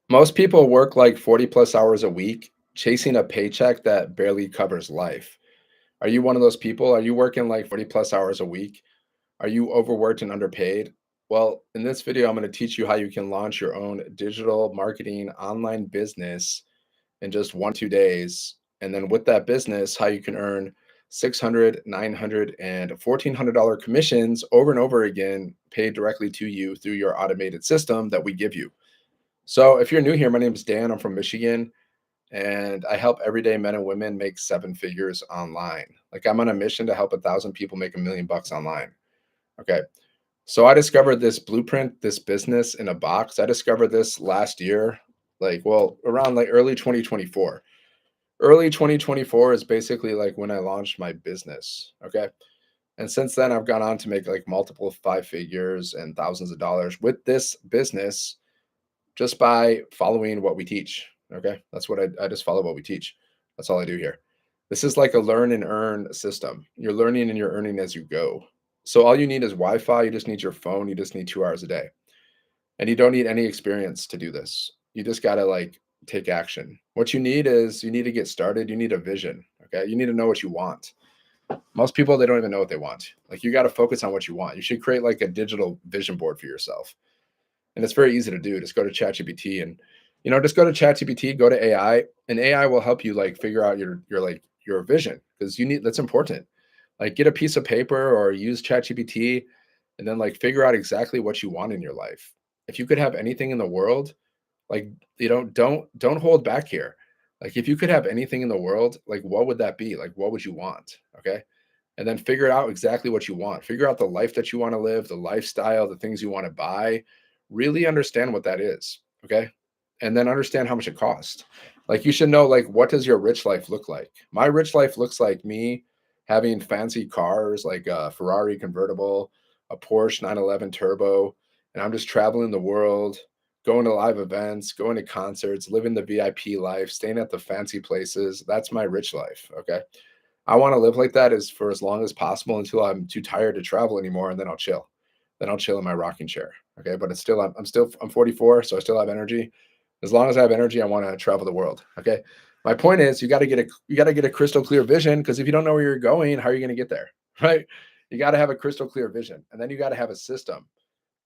Most people work like 40 plus hours a week, chasing a paycheck that barely covers life. Are you one of those people? Are you working like 40 plus hours a week? Are you overworked and underpaid? Well, in this video, I'm going to teach you how you can launch your own digital marketing online business in just 1 2 days. And then with that business, how you can earn 600, 900, and $1,400 commissions over and over again, paid directly to you through your automated system that we give you. So if you're new here, my name is Dan. I'm from Michigan, and I help everyday men and women make seven figures online. Like I'm on a mission to help 1,000 people make $1 million online. Okay. So I discovered this blueprint, this business in a box. I discovered this last year, around like early 2024. Early 2024 is basically like when I launched my business. Okay. And since then, I've gone on to make like multiple five figures and thousands of dollars with this business just by following what we teach. Okay. That's what I just follow what we teach. That's all I do here. This is like a learn and earn system. You're learning and you're earning as you go. So all you need is Wi Fi. You just need your phone. You just need 2 hours a day. And you don't need any experience to do this. You just got to like take action. What you need is you need to get started. You need a vision. Okay. You need to know what you want. Most people, they don't even know what they want. Like you got to focus on what you want. You should create like a digital vision board for yourself, and it's very easy to do. Just go to ChatGPT and just go to ChatGPT, go to AI, and AI will help you like figure out your vision because you need that's important. Like get a piece of paper or use ChatGPT and then like figure out exactly what you want in your life. If you could have anything in the world, like don't hold back here. Like if you could have anything in the world, like what would that be? Like what would you want? Okay? And then figure out exactly what you want. Figure out the life that you want to live, the lifestyle, the things you want to buy. Really understand what that is. Okay. And then understand how much it costs. Like you should know, like, what does your rich life look like? My rich life looks like me having fancy cars, like a Ferrari convertible, a Porsche 911 turbo, and I'm just traveling the world, going to live events, going to concerts, living the VIP life, staying at the fancy places. That's my rich life. Okay. I want to live like that as for as long as possible until I'm too tired to travel anymore, and then I'll chill. Then I'll chill in my rocking chair. Okay, but it's still I'm 44, so I still have energy. As long as I have energy, I want to travel the world. Okay. My point is you got to get a crystal clear vision because if you don't know where you're going, how are you going to get there? Right? You got to have a crystal clear vision. And then you got to have a system.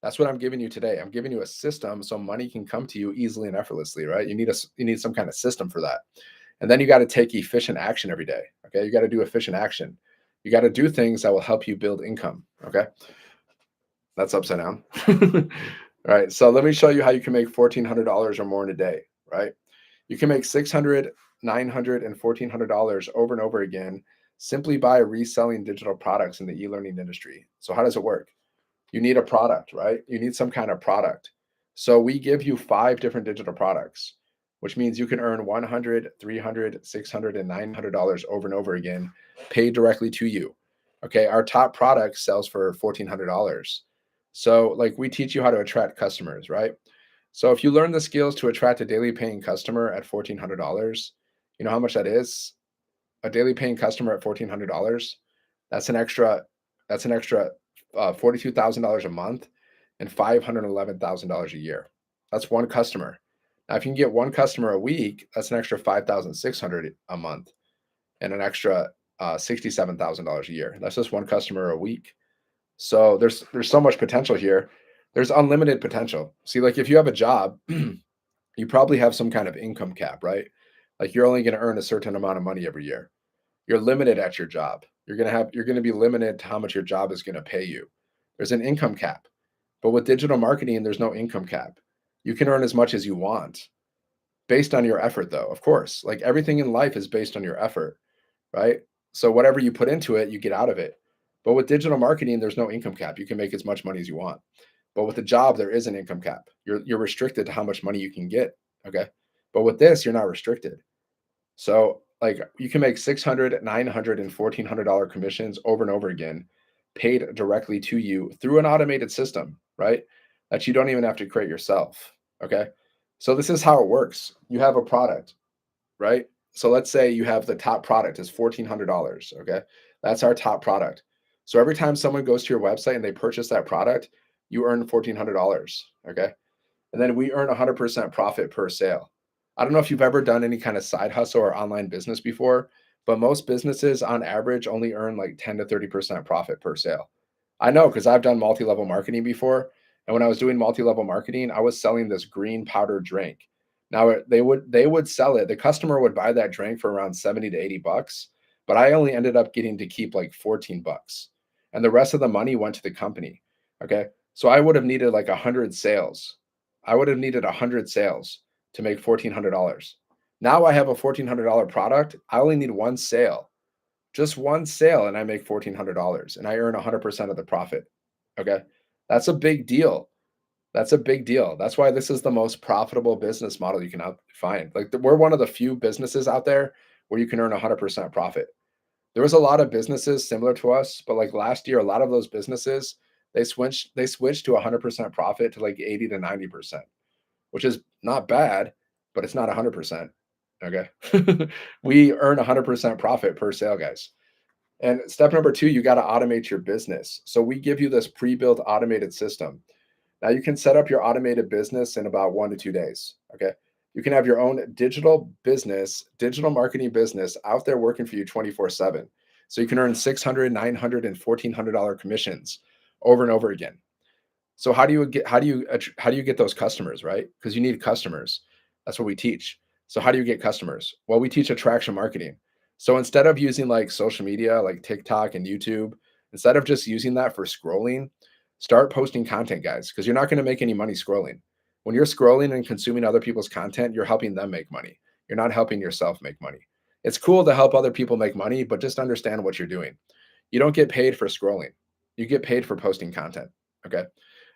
That's what I'm giving you today. I'm giving you a system so money can come to you easily and effortlessly, right? You need some kind of system for that. And then you got to take efficient action every day. Okay. You got to do efficient action. You got to do things that will help you build income. Okay. That's upside down. All right. So let me show you how you can make $1,400 or more in a day. Right. You can make 600, 900, and $1,400 over and over again simply by reselling digital products in the e-learning industry. So how does it work? You need a product, right? You need some kind of product. So we give you five different digital products, which means you can earn 100, 300, 600, and $900 over and over again, paid directly to you. Okay. Our top product sells for $1,400. So like we teach you how to attract customers, right? So if you learn the skills to attract a daily paying customer at $1,400, you know how much that is? A daily paying customer at $1,400, that's an extra that's an extra $42,000 a month and $511,000 a year. That's one customer. Now, if you can get one customer a week, that's an extra 5,600 a month and an extra $67,000 a year. That's just one customer a week. So there's so much potential here. There's unlimited potential. See, like if you have a job, you probably have some kind of income cap, right? Like you're only going to earn a certain amount of money every year. You're limited at your job. You're going to be limited to how much your job is going to pay you. There's an income cap. But with digital marketing, there's no income cap. You can earn as much as you want based on your effort though. Of course, like everything in life is based on your effort, right? So whatever you put into it, you get out of it. But with digital marketing, there's no income cap. You can make as much money as you want. But with a job, there is an income cap. You're restricted to how much money you can get. Okay. But with this, you're not restricted. So like you can make 600, 900, and $1,400 commissions over and over again, paid directly to you through an automated system, right? That you don't even have to create yourself. Okay. So this is how it works. You have a product, right? So let's say you have the top product is $1,400. Okay. That's our top product. So every time someone goes to your website and they purchase that product, you earn $1,400. Okay. And then we earn 100% profit per sale. I don't know if you've ever done any kind of side hustle or online business before, but most businesses on average only earn like 10 to 30% profit per sale. I know because I've done multi level marketing before. And when I was doing multi level marketing, I was selling this green powder drink. Now they would sell it. The customer would buy that drink for around 70 to 80 bucks, but I only ended up getting to keep like 14 bucks. And the rest of the money went to the company. Okay. So I would have needed like 100 sales. I would have needed 100 sales to make $1,400. Now I have a $1,400 product. I only need one sale, just one sale, and I make $1,400 and I earn 100% of the profit. Okay. That's a big deal. That's a big deal. That's why this is the most profitable business model you can find. Like we're one of the few businesses out there where you can earn 100% profit. There was a lot of businesses similar to us, but like last year, a lot of those businesses they switched to 100% profit to like 80 to 90%, which is not bad, but it's not 100%. Okay. We earn 100% profit per sale, guys. And step number two, you got to automate your business. So we give you this pre-built automated system. Now you can set up your automated business in about 1 to 2 days. Okay. You can have your own digital business, digital marketing business out there working for you 24/7. So you can earn 600, 900, and $1,400 commissions over and over again. So how do you get those customers, right? Because you need customers. That's what we teach. So how do you get customers? Well, we teach attraction marketing. So instead of using like social media like TikTok and YouTube, instead of just using that for scrolling, start posting content, guys, because you're not going to make any money scrolling. When you're scrolling and consuming other people's content, you're helping them make money. You're not helping yourself make money. It's cool to help other people make money, but just understand what you're doing. You don't get paid for scrolling. You get paid for posting content. Okay.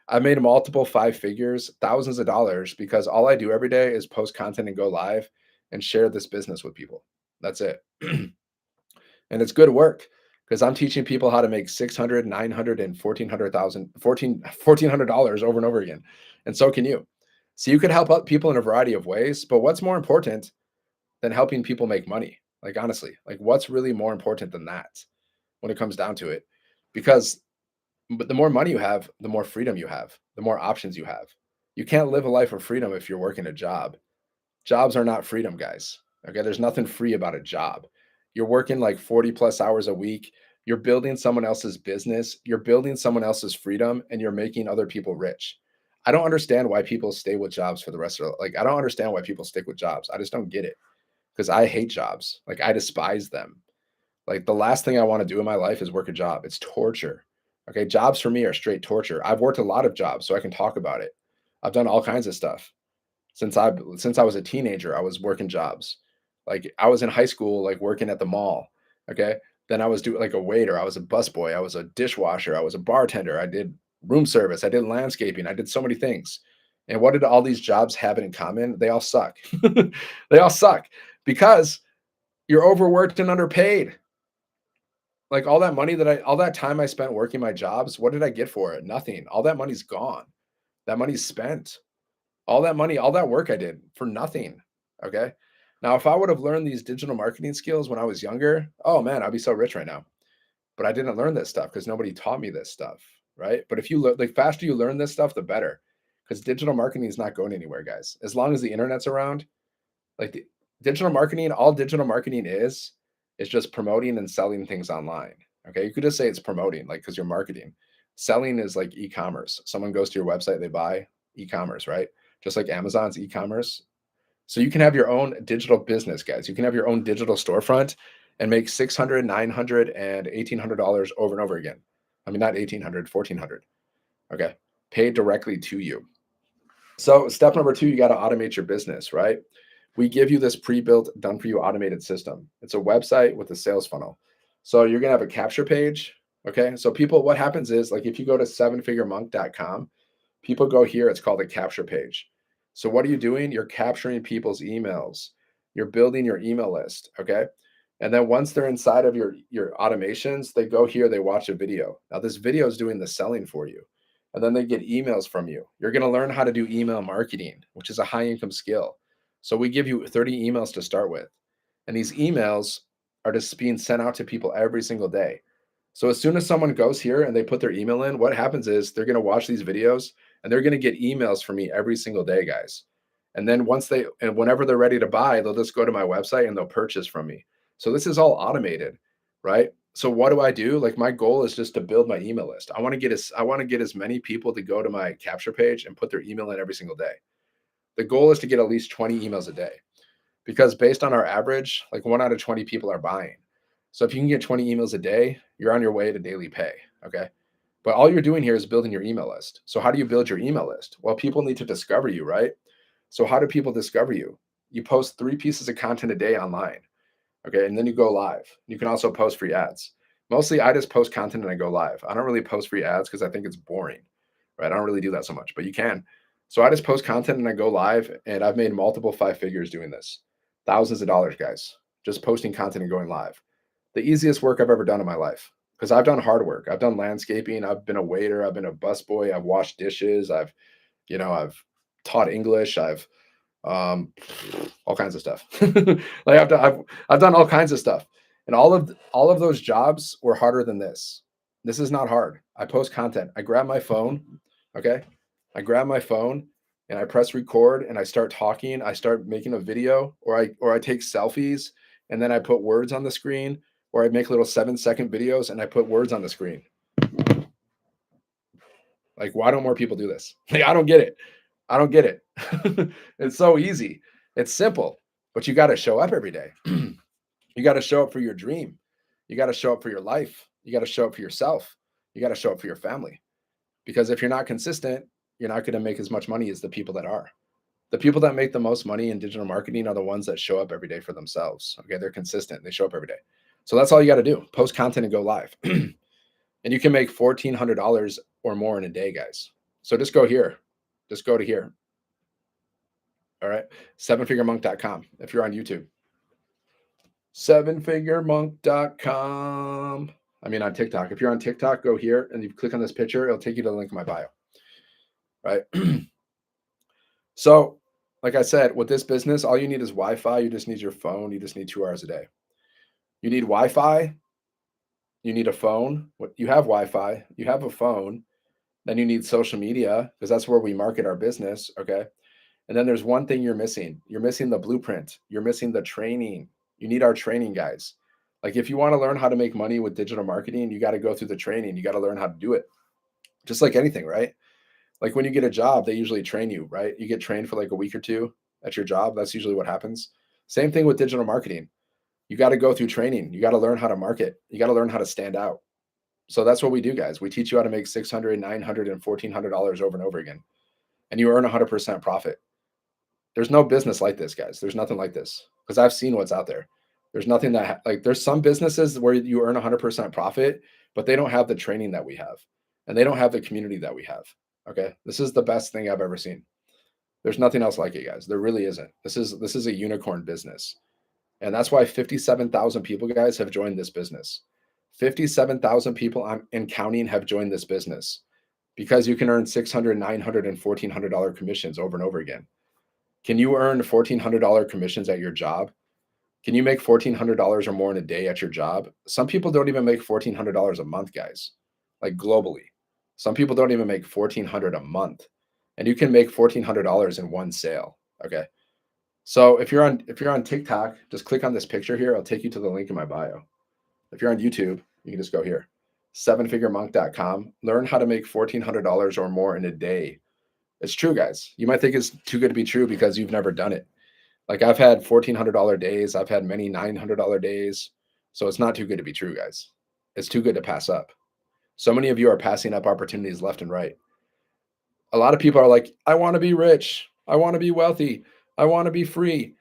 I've made multiple five figures, thousands of dollars because all I do every day is post content and go live and share this business with people. That's it. And it's good work because I'm teaching people how to make 600, 900, and 1400,000, $1,400 over and over again. And so can you. So you could help out people in a variety of ways, but what's more important than helping people make money? Like honestly, like what's really more important than that when it comes down to it? Because but the more money you have, the more freedom you have, the more options you have. You can't live a life of freedom if you're working a job. Jobs are not freedom, guys. Okay. There's nothing free about a job. You're working like 40 plus hours a week. You're building someone else's business. You're building someone else's freedom and you're making other people rich. I don't understand why people stay with jobs for the rest of like, I don't understand why people stick with jobs. I just don't get it because I hate jobs. Like, I despise them. Like the last thing I want to do in my life is work a job. It's torture. Okay, jobs for me are straight torture. I've worked a lot of jobs, so I can talk about it. I've done all kinds of stuff. Since I was a teenager, I was working jobs. Like I was in high school, like working at the mall. Okay. Then I was doing like a waiter, I was a busboy, I was a dishwasher, I was a bartender, I did room service, I did landscaping, I did so many things. And what did all these jobs have in common? They all suck. They all suck because you're overworked and underpaid. Like all that time I spent working my jobs, what did I get for it? Nothing. All that money's gone. That money's spent. All that money, all that work I did for nothing. Okay. Now, if I would have learned these digital marketing skills when I was younger, oh man, I'd be so rich right now. But I didn't learn this stuff because nobody taught me this stuff. Right. But if you learn, like, faster you learn this stuff, the better. Because digital marketing is not going anywhere, guys. As long as the internet's around, like the digital marketing, all digital marketing is just promoting and selling things online. Okay. You could just say it's promoting, like, because you're marketing. Selling is like e-commerce. Someone goes to your website, they buy e-commerce, right? Just like Amazon's e-commerce. So you can have your own digital business, guys. You can have your own digital storefront and make 600, 900, and $1,800 over and over again. I mean, not 1,800, 1,400. Okay. Paid directly to you. So step number two, you got to automate your business, right? We give you this pre-built, done for you automated system. It's a website with a sales funnel. So you're going to have a capture page. Okay. So people, what happens is, like, if you go to sevenfiguremonk.com, people go here, it's called a capture page. So what are you doing? You're capturing people's emails. You're building your email list. Okay. And then once they're inside of your automations, they go here, they watch a video. Now this video is doing the selling for you. And then they get emails from you. You're going to learn how to do email marketing, which is a high income skill. So we give you 30 emails to start with. And these emails are just being sent out to people every single day. So as soon as someone goes here and they put their email in, what happens is they're going to watch these videos and they're going to get emails from me every single day, guys. And then whenever they're ready to buy, they'll just go to my website and they'll purchase from me. So this is all automated, right? So what do I do? Like my goal is just to build my email list. I want to get as many people to go to my capture page and put their email in every single day. The goal is to get at least 20 emails a day, because based on our average, like 1 out of 20 people are buying. So if you can get 20 emails a day, you're on your way to daily pay. Okay. But all you're doing here is building your email list. So how do you build your email list? Well, people need to discover you, right? So how do people discover you? You post 3 pieces of content a day online. Okay. And then you go live. You can also post free ads. Mostly I just post content and I go live. I don't really post free ads because I think it's boring, right? I don't really do that so much, but you can. So I just post content and I go live, and I've made multiple 5 figures doing this. Thousands of dollars, guys, just posting content and going live. The easiest work I've ever done in my life, because I've done hard work. I've done landscaping. I've been a waiter. I've been a busboy. I've washed dishes. I've taught English. I've um, all kinds of stuff. Like I've done all kinds of stuff, and all of those jobs were harder than this. This is not hard. I post content. I grab my phone. Okay, I grab my phone and I press record and I start talking. I start making a video, or I take selfies and then I put words on the screen, or I make little 7-second videos and I put words on the screen. Like, why don't more people do this? Like, I don't get it. I don't get it. It's so easy. It's simple, but you got to show up every day. You got to show up for your dream. You got to show up for your life. You got to show up for yourself. You got to show up for your family. Because if you're not consistent, you're not going to make as much money as the people that are. The people that make the most money in digital marketing are the ones that show up every day for themselves. Okay. They're consistent. They show up every day. So that's all you got to do. Post content and go live. And you can make $1,400 or more in a day, guys. So just go here. Just go to here. All right. Sevenfiguremonk.com if you're on YouTube. Sevenfiguremonk.com. I mean, on TikTok. If you're on TikTok, go here and you click on this picture. It'll take you to the link in my bio. Right. So, like I said, with this business, all you need is Wi-Fi. You just need your phone. You just need 2 hours a day. You need Wi-Fi. You need a phone. You have Wi-Fi. You have a phone. Then you need social media, because that's where we market our business. Okay. And then there's one thing you're missing. You're missing the blueprint. You're missing the training. You need our training, guys. Like, if you want to learn how to make money with digital marketing, you got to go through the training. You got to learn how to do it. Just like anything, right? Like when you get a job, they usually train you, right? You get trained for like a week or two at your job. That's usually what happens. Same thing with digital marketing. You got to go through training. You got to learn how to market. You got to learn how to stand out. So that's what we do, guys. We teach you how to make $600, $900, and $1,400 over and over again. And you earn 100% profit. There's no business like this, guys. There's nothing like this, because I've seen what's out there. There's nothing that like there's some businesses where you earn 100% profit, but they don't have the training that we have, and they don't have the community that we have. Okay. This is the best thing I've ever seen. There's nothing else like it, guys. There really isn't. This is a unicorn business. And that's why 57,000 people, guys, have joined this business. 57,000 people in counting have joined this business, because you can earn $600, $900, and $1,400 commissions over and over again. Can you earn $1,400 commissions at your job? Can you make $1,400 or more in a day at your job? Some people don't even make $1,400 a month, guys, like globally. Some people don't even make $1,400 a month, and you can make $1,400 in one sale. Okay. So if you're on TikTok, just click on this picture here. I'll take you to the link in my bio. If you're on YouTube, you can just go here, sevenfiguremonk.com. Learn how to make $1,400 or more in a day. It's true, guys. You might think it's too good to be true because you've never done it. Like, I've had $1,400 days. I've had many $900 days. So it's not too good to be true, guys. It's too good to pass up. So many of you are passing up opportunities left and right. A lot of people are like, I want to be rich. I want to be wealthy. I want to be free.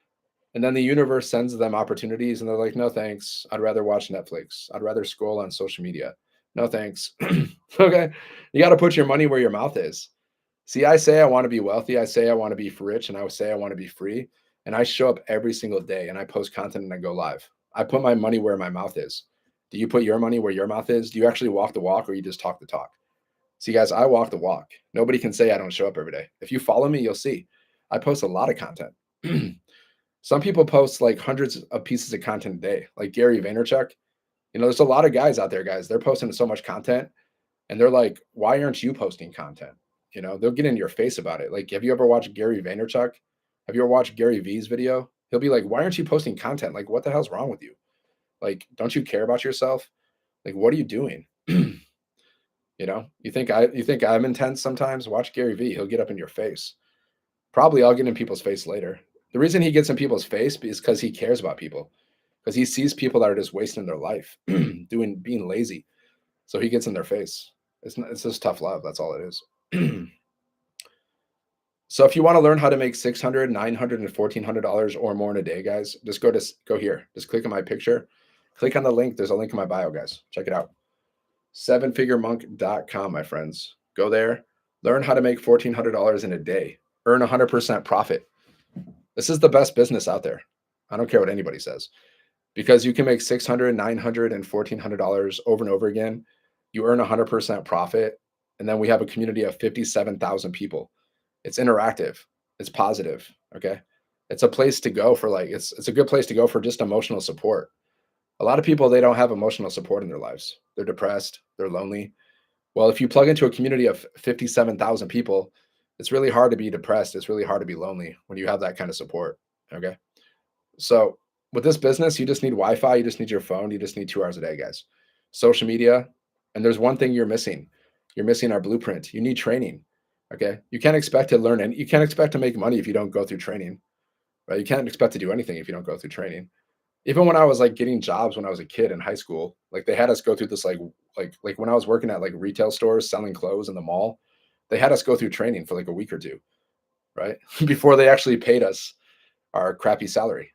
And then the universe sends them opportunities and they're like, no, thanks. I'd rather watch Netflix. I'd rather scroll on social media. No, thanks. Okay. You got to put your money where your mouth is. See, I say I want to be wealthy. I say I want to be rich, and I would say I want to be free. And I show up every single day and I post content and I go live. I put my money where my mouth is. Do you put your money where your mouth is? Do you actually walk the walk, or you just talk the talk? See, guys, I walk the walk. Nobody can say I don't show up every day. If you follow me, you'll see I post a lot of content. Some people post like hundreds of pieces of content a day, like Gary Vaynerchuk. There's a lot of guys out there, guys. They're posting so much content, and they're like, why aren't you posting content? They'll get in your face about it. Like, have you ever watched Gary Vaynerchuk? Have you ever watched Gary V's video? He'll be like, why aren't you posting content? Like, what the hell's wrong with you? Like, don't you care about yourself? Like, what are you doing? You think I'm intense sometimes? Watch Gary V. He'll get up in your face. Probably I'll get in people's face later. The reason he gets in people's face is because he cares about people. Because he sees people that are just wasting their life, being lazy. So he gets in their face. It's just tough love. That's all it is. So if you want to learn how to make $600, $900, and $1,400 or more in a day, guys, just go here. Just click on my picture. Click on the link. There's a link in my bio, guys. Check it out. Sevenfiguremonk.com, my friends. Go there. Learn how to make $1,400 in a day. Earn 100% profit. This is the best business out there. I don't care what anybody says. Because you can make $600, $900, and $1,400 over and over again. You earn 100% profit. And then we have a community of 57,000 people. It's interactive. It's positive. Okay. It's a place to go for it's a good place to go for just emotional support. A lot of people, they don't have emotional support in their lives. They're depressed. They're lonely. Well, if you plug into a community of 57,000 people, it's really hard to be depressed. It's really hard to be lonely when you have that kind of support. Okay. So with this business, you just need Wi-Fi. You just need your phone. You just need 2 hours a day, guys. Social media. And there's one thing you're missing. You're missing our blueprint. You need training. Okay. You can't expect to learn and you can't expect to make money if you don't go through training, right? You can't expect to do anything if you don't go through training. Even when I was like getting jobs when I was a kid in high school, like they had us go through this like when I was working at like retail stores selling clothes in the mall, they had us go through training for like a week or two, right? Before they actually paid us our crappy salary.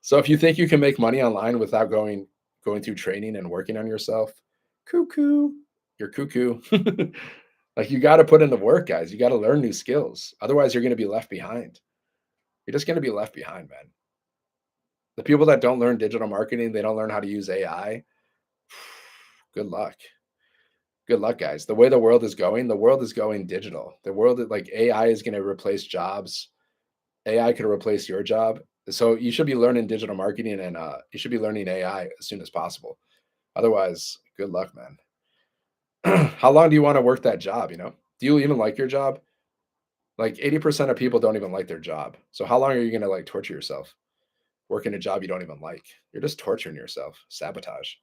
So if you think you can make money online without going through training and working on yourself, cuckoo, you're cuckoo. Like you got to put in the work, guys. You got to learn new skills. Otherwise, you're going to be left behind. You're just going to be left behind, man. The people that don't learn digital marketing, they don't learn how to use AI. Good luck. Good luck, guys. The way the world is going digital. The world, like AI is going to replace jobs. AI could replace your job. So you should be learning digital marketing and you should be learning AI as soon as possible. Otherwise, good luck, man. How long do you want to work that job? Do you even like your job? Like 80% of people don't even like their job. So how long are you going to like torture yourself working a job you don't even like? You're just torturing yourself. Sabotage.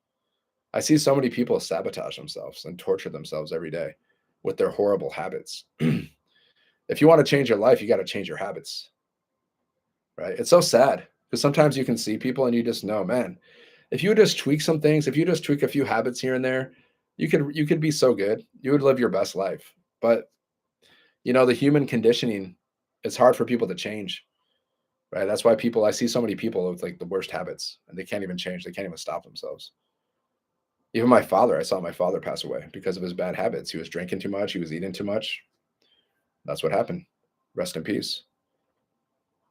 I see so many people sabotage themselves and torture themselves every day with their horrible habits. If you want to change your life, you got to change your habits, right? It's so sad because sometimes you can see people and you just know, man, if you just tweak some things, if you just tweak a few habits here and there, you could be so good. You would live your best life. But the human conditioning, it's hard for people to change, right? That's why I see so many people with like the worst habits and they can't even change. They can't even stop themselves. Even my father, I saw my father pass away because of his bad habits. He was drinking too much. He was eating too much. That's what happened. Rest in peace.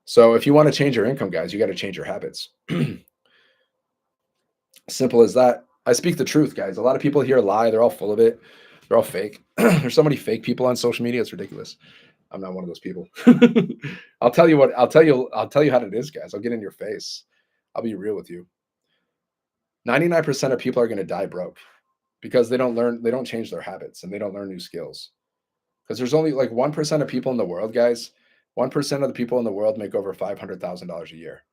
So if you want to change your income, guys, you got to change your habits. Simple as that. I speak the truth, guys. A lot of people here lie. They're all full of it. They're all fake. There's so many fake people on social media. It's ridiculous. I'm not one of those people. I'll tell you how it is, guys. I'll get in your face. I'll be real with you. 99% of people are going to die broke because they don't change their habits and they don't learn new skills. Because there's only like 1% of people in the world, guys. 1% of the people in the world make over $500,000 a year.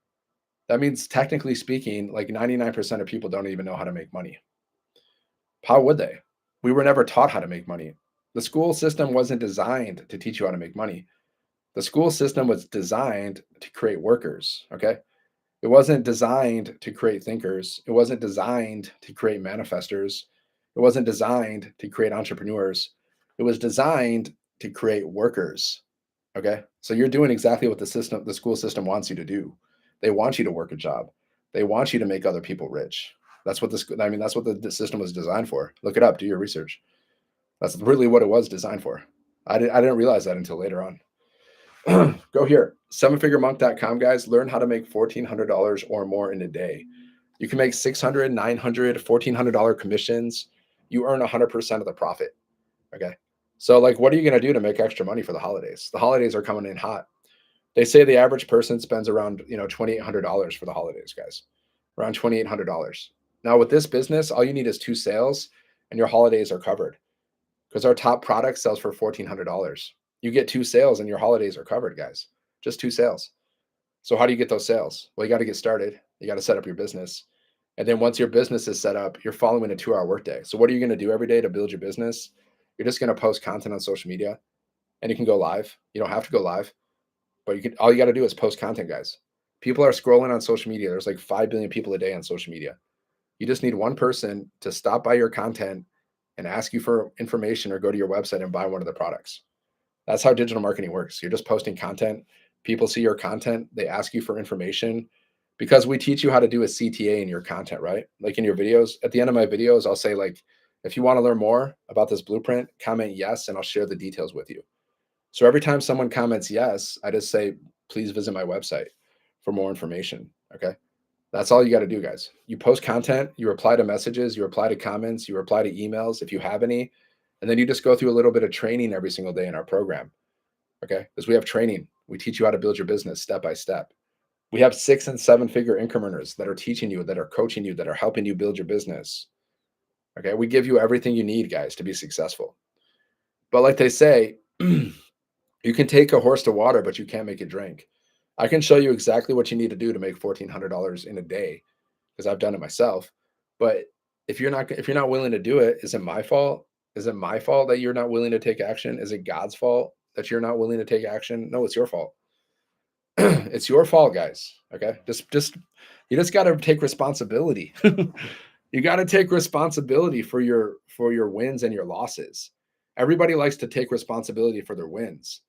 That means technically speaking, like 99% of people don't even know how to make money. How would they? We were never taught how to make money. The school system wasn't designed to teach you how to make money. The school system was designed to create workers, okay? It wasn't designed to create thinkers. It wasn't designed to create manifestors. It wasn't designed to create entrepreneurs. It was designed to create workers, okay? So you're doing exactly what the school system wants you to do. They want you to work a job. They want you to make other people rich. That's what that's what the system was designed for. Look it up, do your research. That's really what it was designed for. I didn't realize that until later on. Go here, sevenfiguremonk.com, guys. Learn how to make $1,400 or more in a day. You can make $600, $900, $1,400 commissions. You earn 100% of the profit. Okay. So like, what are you going to do to make extra money for the holidays? The holidays are coming in hot. They say the average person spends around, $2,800 for the holidays, guys, around $2,800. Now with this business, all you need is 2 sales and your holidays are covered. Because our top product sells for $1,400. You get 2 sales and your holidays are covered, guys. Just 2 sales. So how do you get those sales? Well, you got to get started. You got to set up your business. And then once your business is set up, you're following a 2-hour workday. So what are you going to do every day to build your business? You're just going to post content on social media and you can go live. You don't have to go live, but you can all you got to do is post content, guys. People are scrolling on social media. There's like 5 billion people a day on social media. You just need one person to stop by your content and ask you for information or go to your website and buy one of the products. That's how digital marketing works. You're just posting content. People see your content. They ask you for information because we teach you how to do a CTA in your content, right? Like in your videos. At the end of my videos, I'll say like, if you want to learn more about this blueprint, comment yes, and I'll share the details with you. So every time someone comments yes, I just say, please visit my website for more information. Okay. That's all you got to do, guys. You post content, you reply to messages, you reply to comments, you reply to emails if you have any, and then you just go through a little bit of training every single day in our program. Okay. Because we have training. We teach you how to build your business step by step. We have 6 and 7 figure income earners that are teaching you, that are coaching you, that are helping you build your business. Okay. We give you everything you need, guys, to be successful. But like they say, you can take a horse to water, but you can't make it drink. I can show you exactly what you need to do to make $1,400 in a day because I've done it myself. But if you're not willing to do it, is it my fault? Is it my fault that you're not willing to take action? Is it God's fault that you're not willing to take action? No, it's your fault. It's your fault, guys. Okay. Just you just got to take responsibility. You got to take responsibility for your wins and your losses. Everybody likes to take responsibility for their wins,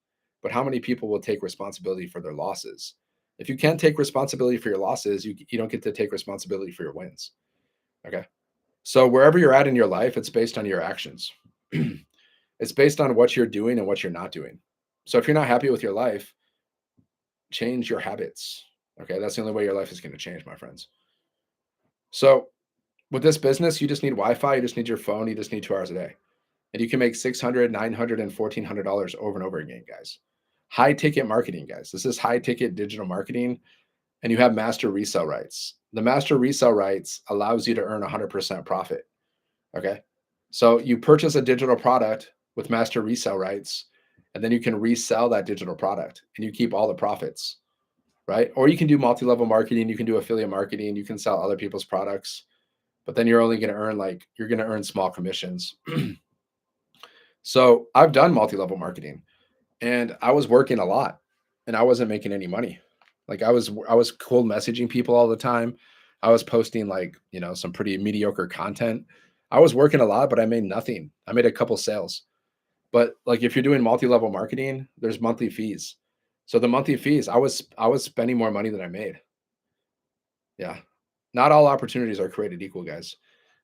but how many people will take responsibility for their losses? If you can't take responsibility for your losses, you don't get to take responsibility for your wins. Okay. So wherever you're at in your life, it's based on your actions. It's based on what you're doing and what you're not doing. So if you're not happy with your life, change your habits. Okay. That's the only way your life is going to change, my friends. So with this business, you just need Wi-Fi, you just need your phone, you just need 2 hours a day. And you can make $600, $900, and $1,400 over and over again, guys. High ticket marketing, guys. This is high ticket digital marketing, and you have master resale rights. The master resale rights allows you to earn 100% profit. Okay. So you purchase a digital product with master resale rights, and then you can resell that digital product and you keep all the profits, right? Or you can do multi-level marketing, you can do affiliate marketing, you can sell other people's products, but then you're only going to earn you're going to earn small commissions. So I've done multi-level marketing and I was working a lot and I wasn't making any money. Like I was cold messaging people all the time. I was posting some pretty mediocre content. I was working a lot, but I made nothing. I made a couple sales. But like if you're doing multi-level marketing, there's monthly fees. So the monthly fees, I was spending more money than I made. Yeah. Not all opportunities are created equal, guys.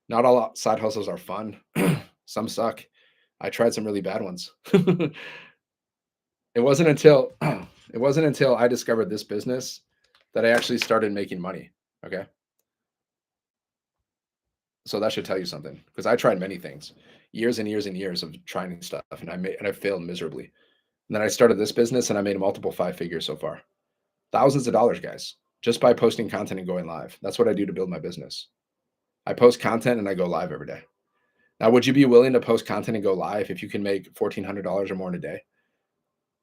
Not all side hustles are fun. Some suck. I tried some really bad ones. It wasn't until it wasn't until I discovered this business that I actually started making money. Okay. So that should tell you something because I tried many things, years and years and years of trying stuff, and I failed miserably. And then I started this business and I made multiple 5 figures so far. Thousands of dollars, guys, just by posting content and going live. That's what I do to build my business. I post content and I go live every day. Now, would you be willing to post content and go live if you can make $1,400 or more in a day?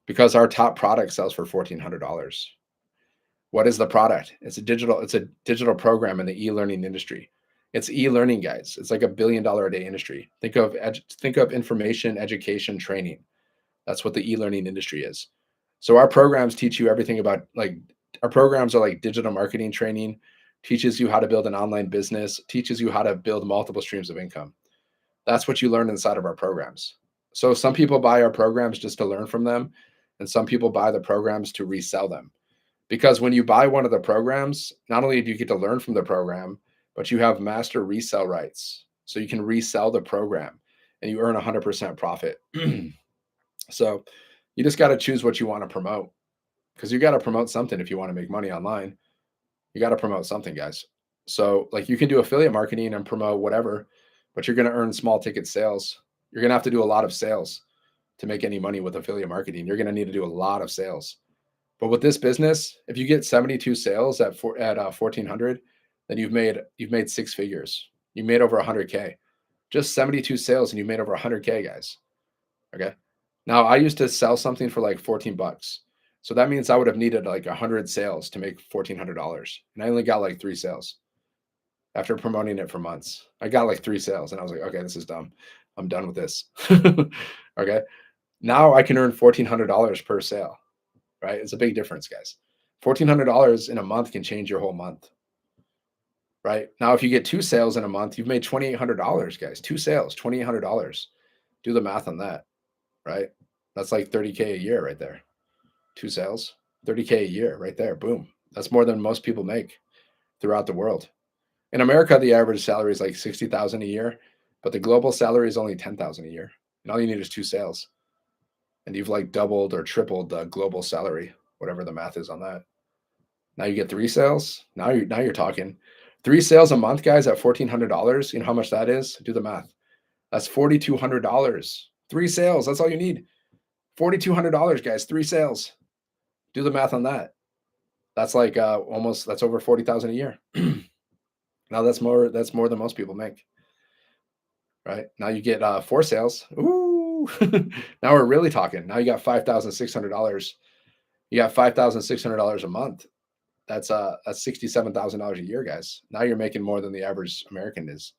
Because our top product sells for $1,400. What is the product? It's a digital program in the e-learning industry. It's e-learning, guys. It's like $1 billion a day industry. Think of information, education, training. That's what the e-learning industry is. So our programs teach you everything about our programs are like digital marketing training, teaches you how to build an online business, teaches you how to build multiple streams of income. That's what you learn inside of our programs. So some people buy our programs just to learn from them, and some people buy the programs to resell them. Because when you buy one of the programs, not only do you get to learn from the program, but you have master resell rights. So you can resell the program and you earn 100% profit. So you just got to choose what you want to promote because you got to promote something if you want to make money online. You got to promote something, guys. So like you can do affiliate marketing and promote whatever, but you're going to earn small ticket sales. You're going to have to do a lot of sales to make any money with affiliate marketing. You're going to need to do a lot of sales. But with this business, if you get 72 sales at 1400, then you've made 6 figures. You made over 100K. Just 72 sales and you made over 100K, guys. Okay. Now I used to sell something for like 14 bucks. So that means I would have needed like 100 sales to make $1,400. And I only got like 3 sales after promoting it for months. I got like 3 sales and I was like, okay, this is dumb. I'm done with this. Okay. Now I can earn $1,400 per sale, right? It's a big difference, guys. $1,400 in a month can change your whole month, right? Now, if you get 2 sales in a month, you've made $2,800, guys. 2 sales, $2,800. Do the math on that, right? That's like 30K a year right there. 2 sales, 30K a year right there. Boom. That's more than most people make throughout the world. In America, the average salary is like 60,000 a year, but the global salary is only 10,000 a year. And all you need is 2 sales. And you've like doubled or tripled the global salary, whatever the math is on that. Now you get 3 sales. Now you're talking. 3 sales a month, guys, at $1,400. You know how much that is? Do the math. That's $4,200. 3 sales. That's all you need. $4,200, guys. 3 sales. Do the math on that. That's like almost that's over 40,000 a year. Now that's more than most people make, right? Now you get 4 sales. Ooh. Now we're really talking. Now you got $5,600. You got $5,600 a month. That's $67,000 a year, guys. Now you're making more than the average American is.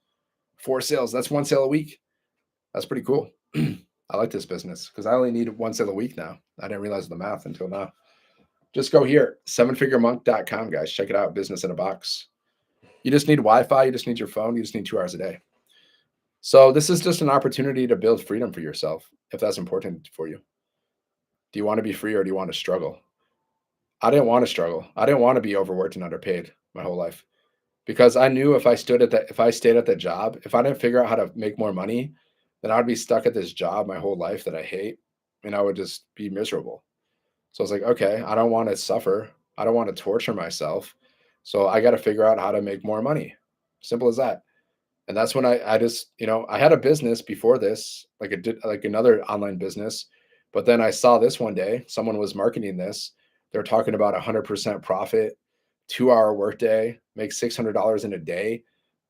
4 sales. That's 1 sale a week. That's pretty cool. I like this business because I only need 1 sale a week now. I didn't realize the math until now. Just go here, sevenfiguremonk.com, guys. Check it out. Business in a box. You just need Wi-Fi. You just need your phone. You just need 2 hours a day. So this is just an opportunity to build freedom for yourself, if that's important for you. Do you want to be free or do you want to struggle? I didn't want to struggle. I didn't want to be overworked and underpaid my whole life because I knew if I stayed at that job, if I didn't figure out how to make more money, then I'd be stuck at this job my whole life that I hate and I would just be miserable. So I was like, okay, I don't want to suffer. I don't want to torture myself. So I got to figure out how to make more money. Simple as that. And that's when I just, I had a business before this, like another online business, but then I saw this one day, someone was marketing this. They're talking about 100% profit, 2-hour workday, make $600 in a day.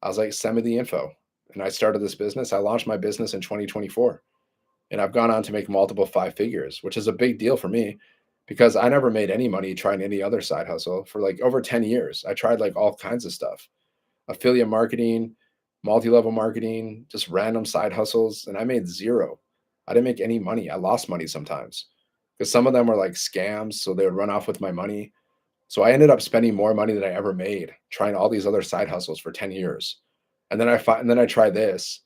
I was like, send me the info. And I started this business. I launched my business in 2024 and I've gone on to make multiple 5 figures, which is a big deal for me because I never made any money trying any other side hustle for like over 10 years. I tried like all kinds of stuff, affiliate marketing, multi-level marketing, just random side hustles. And I made zero. I didn't make any money. I lost money sometimes because some of them were like scams. So they would run off with my money. So I ended up spending more money than I ever made trying all these other side hustles for 10 years. And then I tried this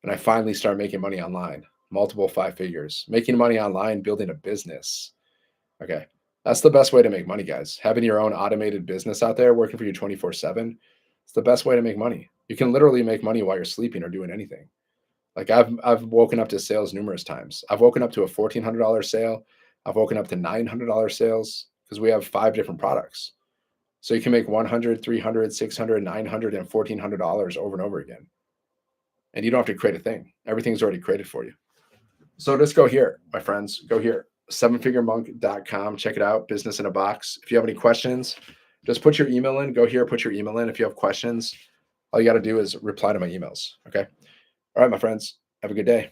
and I finally started making money online, multiple 5 figures, making money online, building a business. Okay. That's the best way to make money, guys. Having your own automated business out there working for you 24/7. It's the best way to make money. You can literally make money while you're sleeping or doing anything. Like I've woken up to sales numerous times. I've woken up to a $1,400 sale. I've woken up to $900 sales because we have 5 different products. So you can make 100, 300, 600, 900, and $1,400 over and over again. And you don't have to create a thing. Everything's already created for you. So just go here, my friends. Go here, sevenfiguremonk.com. Check it out. Business in a box. If you have any questions, just put your email in. Go here, put your email in. If you have questions, all you got to do is reply to my emails. Okay. All right, my friends. Have a good day.